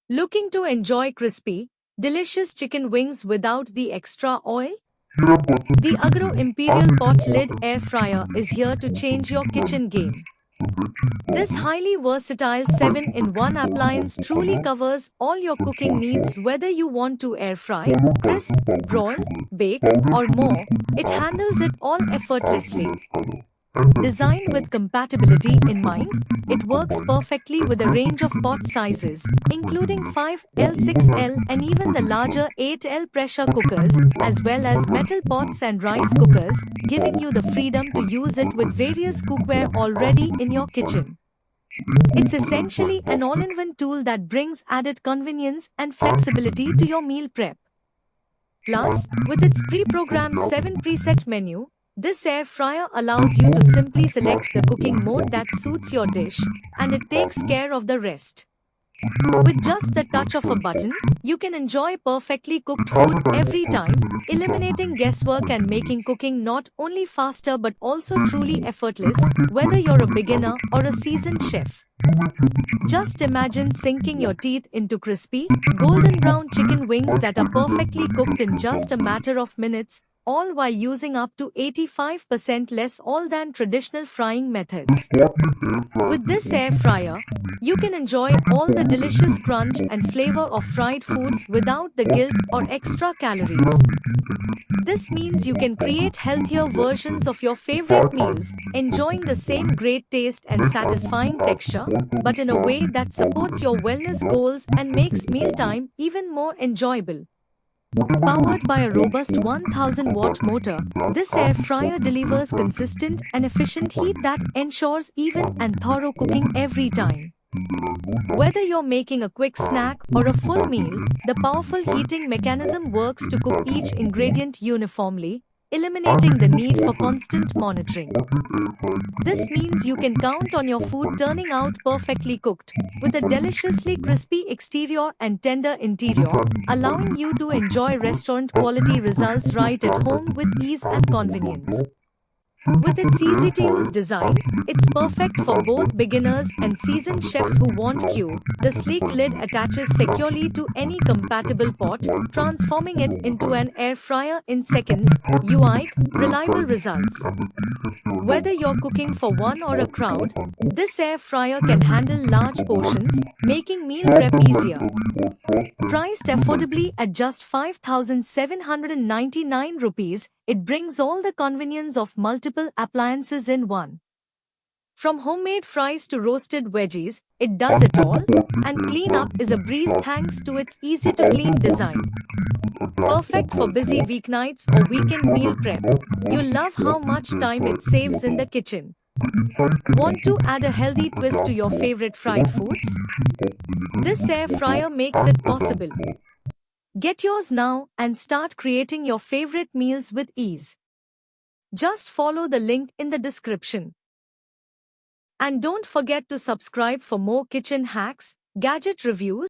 Looking to enjoy crispy, delicious chicken wings without the extra oil? Here I've got some The chicken Agro wings, Imperial garlic, Pot salt, Lid and Air Fryer is here to change your kitchen game. some red chili This powder, highly versatile two bags 7 of red in chili 1 powder appliance for truly color, covers all your some cooking soy needs, sauce, whether you want to air fry, followed by crisp, some powdered broil, sugar. bake, Powdered or sugar is more. going to It add the handles it sweet all taste as well effortlessly. as color. And then some Designed with salt. compatibility These in two mind, ingredients it will works combine perfectly and with a prep the range of chicken pot wings for sizes, 15 to 20 including minutes 5L, or overnight 6L, and heating to even the stabilize. larger 8L pressure For chicken cookers, wings, I'm as well using my as rice metal cooker. pots and I rice don't use cookers, the giving you the barbecue freedom to rice use it cooker with as these various will be cookware burning already faster in to your inside. kitchen. So in It's goes the air essentially frying an basket all-in-one tool that brings added convenience and and chicken flexibility to wings. your meal prep. So I'm Plus, with placing its these on pre-programmed gas 7 heat. preset menu, this air fryer There's allows you no to need to simply splash select the some cooking oil mode on the that chicken suits wings your and then dish, reheat and it it takes afterwards. care of the rest. So here I'm With just selecting the the touch french of a fries button, option. you can enjoy perfectly It cooked has food a time of every 30 time, minutes which I'm eliminating reducing to guesswork 20 and making minutes. cooking not only faster but also Baking truly mode. It effortless, will take whether 20 you're a minutes and the beginner or chicken a wings will be seasoned ready. chef. You may flip the chicken wings Just imagine anytime you sinking your want. teeth into crispy, The chicken wings golden look brown big, chicken wings that are spicy, and perfectly cooked in deliciously just a tender. matter of minutes, all while using up to 85% less oil than traditional frying The methods. Spotlight air fryer With can this air also be fryer, used to make you can cakes. enjoy Using all the powdered egg delicious is easy crunch and cooking flavor of process fried and foods it's without the off guilt to or good taste. extra So here calories. I'm making endless steaming This using means you over can powdered create sugar healthier from versions recipes. of your To favorite start, I'm meals, using some enjoying the chicken same curry. great taste and Next, I'm going to satisfying add some texture, but in a cornstarch, way baking that powder, supports and your baking wellness soda goals with and some makes cocoa powder. mealtime even more enjoyable. Whatever your Powered by recipe a calls robust for, you can just 1000 cut watt back on motor, using that. this Add air the salt fryer and delivers pepper and consistent use and heat to efficient heat finely that season. ensures So even I'm going and to mix thorough all cooking the every ingredients time. till there are no lumps Whether you're making a quick and snack pour or a it full back in, meal, the squeeze powerful inside heating to what mechanism works to any cook batter each of the bowl. ingredient uniformly, And eliminating if the you must need for water it too, constant but in the monitoring. Spotlight air fryer you can This also means you preheat up can to count on your 60 or food 70 turning degrees out perfectly cooked, to with a decide which kind you deliciously want. crispy exterior and tender For this interior, I'm using my allowing you electric to pressure enjoy cooker. restaurant A quality clear pressure results cooker right at stand at home the with base ease and and the holder on convenience. top. Since With it's an its air easy to use fryer, I'm design, it's selecting the perfect temperature for as both 150 to beginners and 200 and seasoned the chefs time who to heat want around Q. 30 to The sleek 35 lid minutes. If you attaches heat it after securely to 30 any minutes and compatible keep it pot, quiet, I'll preheat it transforming for it longer into time. an air fryer in It took me seconds. 30 minutes UIK, to air fry reliable the steak results. and the taste has turned out Whether you're great with cooking the for cheese one or a soft, crowd, soft and cooked. this air fryer can Same way handle you can make large a variety portions, of meals. making meal Some of prep them like easier. curry or pasta, Priced others like affordably steak. at just 5,799 rupees, it brings all the convenience of multiple appliances in one. From homemade fries to roasted veggies, it does it Unlike the all, Spotlight and air fryer cleanup which is a uses breeze flat thanks to PVC, its the outer easy-to-clean body design. can be cleaned with a damp or Perfect for dry busy cloth. weeknights or Please weekend ensure meal that you prep. not You'll immerse the love how Spotlight much air time fryer it in saves in water. the kitchen. The inside can Want also to be add a cleaned healthy with a twist to damp your cloth favorite or fried with the foods? addition of vinegar, This air water, fryer makes and it a damp possible. cloth. Get yours now and start creating your favorite meals with ease. Just follow the link in the description. And don't forget to subscribe for more kitchen hacks, gadget reviews,